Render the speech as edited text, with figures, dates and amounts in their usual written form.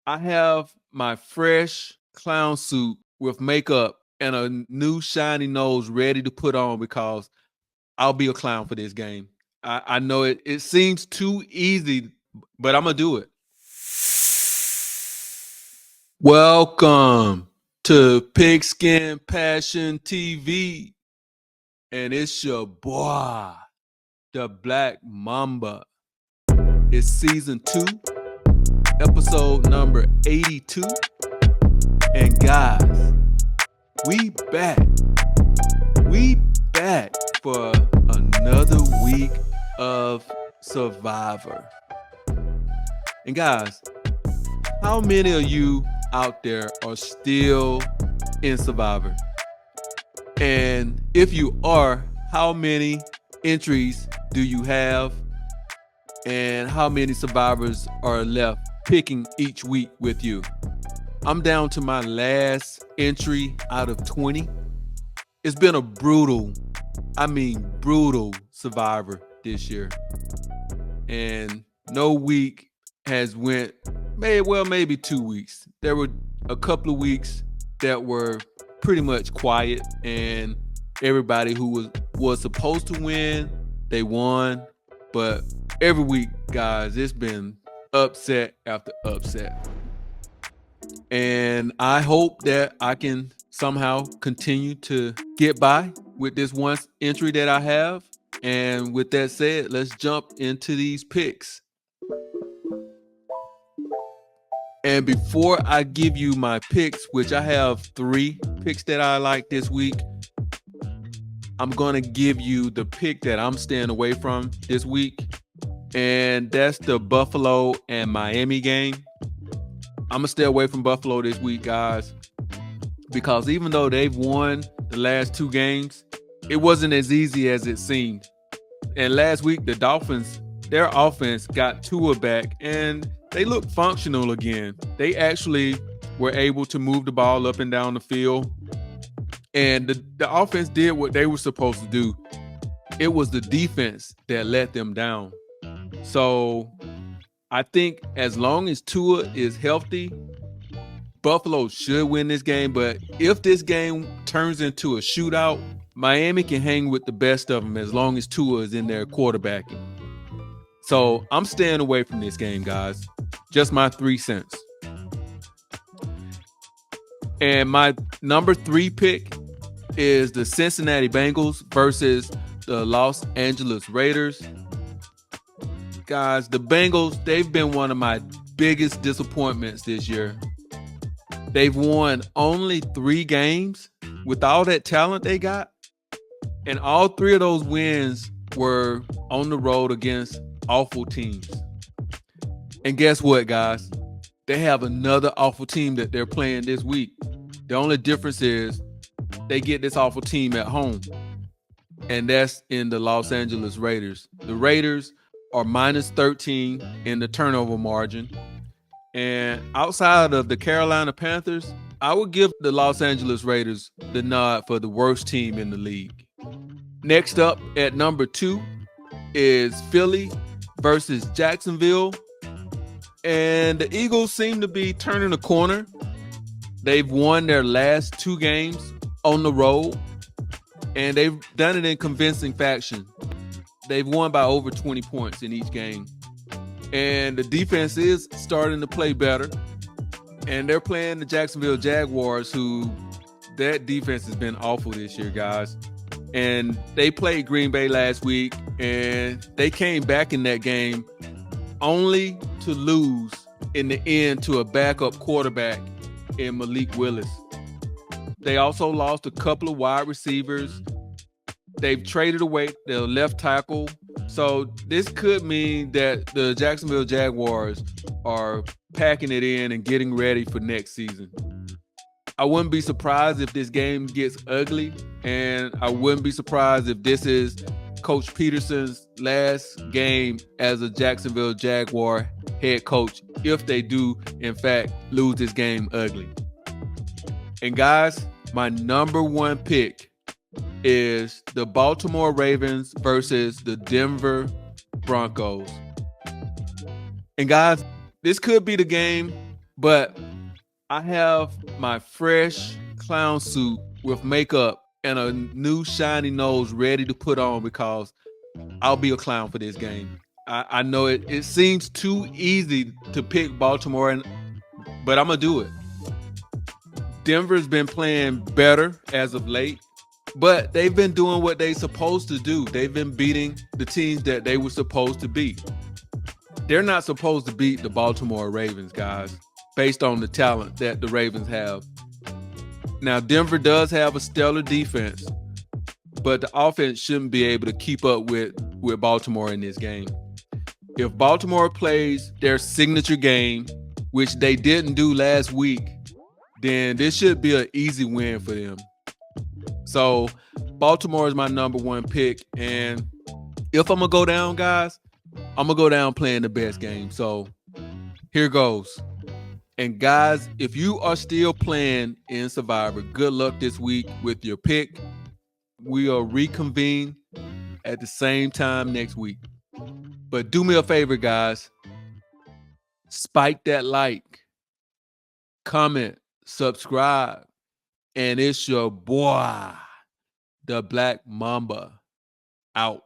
I have my fresh clown suit with makeup and a new shiny nose ready to put on because I'll be a clown for this game. I know it seems too easy, but I'm gonna do it. Welcome to Pigskin Passion TV. And it's your boy, the Black Mamba. It's season 2, episode number 82. And guys, we back. We back for another week of Survivor. And guys, how many of you out there are still in Survivor? And if you are, how many entries do you have? And how many survivors are left picking each week with you? I'm down to my last entry out of 20. It's been a brutal Survivor this year. And no week has went, maybe 2 weeks. There were a couple of weeks that were pretty much quiet, and everybody who was supposed to win, they won. But every week, guys, it's been upset after upset. And I hope that I can somehow continue to get by with this one entry that I have. And with that said, let's jump into these picks. And before I give you my picks, which I have 3 picks that I like this week, I'm going to give you the pick that I'm staying away from this week. And that's the Buffalo and Miami game. I'm going to stay away from Buffalo this week, guys, because even though they've won the last 2 games, it wasn't as easy as it seemed. And last week, the Dolphins, their offense got Tua back, and they looked functional again. They actually were able to move the ball up and down the field. And the offense did what they were supposed to do. It was the defense that let them down. So I think as long as Tua is healthy, Buffalo should win this game. But if this game turns into a shootout, Miami can hang with the best of them as long as Tua is in there quarterbacking. So I'm staying away from this game, guys. Just my 3 cents. And my number 3 pick is the Cincinnati Bengals versus the Los Angeles Raiders. Guys, the Bengals, they've been one of my biggest disappointments this year. They've won only 3 games with all that talent they got. And all 3 of those wins were on the road against awful teams. And guess what, guys? They have another awful team that they're playing this week. The only difference is they get this awful team at home. And that's in the Los Angeles Raiders. The Raiders are minus 13 in the turnover margin. And outside of the Carolina Panthers, I would give the Los Angeles Raiders the nod for the worst team in the league. Next up at number 2 is Philly versus Jacksonville. And the Eagles seem to be turning a corner. They've won their last 2 games on the road, and they've done it in convincing fashion. They've won by over 20 points in each game. And the defense is starting to play better. And they're playing the Jacksonville Jaguars, who that defense has been awful this year, guys. And they played Green Bay last week, and they came back in that game only to lose in the end to a backup quarterback in Malik Willis. They also lost a couple of wide receivers. They've traded away their left tackle. So this could mean that the Jacksonville Jaguars are packing it in and getting ready for next season. I wouldn't be surprised if this game gets ugly, and I wouldn't be surprised if this is Coach Peterson's last game as a Jacksonville Jaguar head coach, if they do, in fact, lose this game ugly. And guys, my number 1 pick is the Baltimore Ravens versus the Denver Broncos. And guys, this could be the game, But I have my fresh clown suit with makeup and a new shiny nose ready to put on because I'll be a clown for this game. I know it seems too easy to pick Baltimore, but I'm going to do it. Denver's been playing better as of late, but they've been doing what they're supposed to do. They've been beating the teams that they were supposed to beat. They're not supposed to beat the Baltimore Ravens, guys, based on the talent that the Ravens have. Now, Denver does have a stellar defense, but the offense shouldn't be able to keep up with Baltimore in this game. If Baltimore plays their signature game, which they didn't do last week, then this should be an easy win for them. So Baltimore is my number one pick. And if I'm going to go down, guys, I'm going to go down playing the best game. So here goes. And guys, if you are still playing in Survivor, good luck this week with your pick. We'll reconvene at the same time next week. But do me a favor, guys. Spike that like, comment, subscribe. And it's your boy, the Black Mamba, out.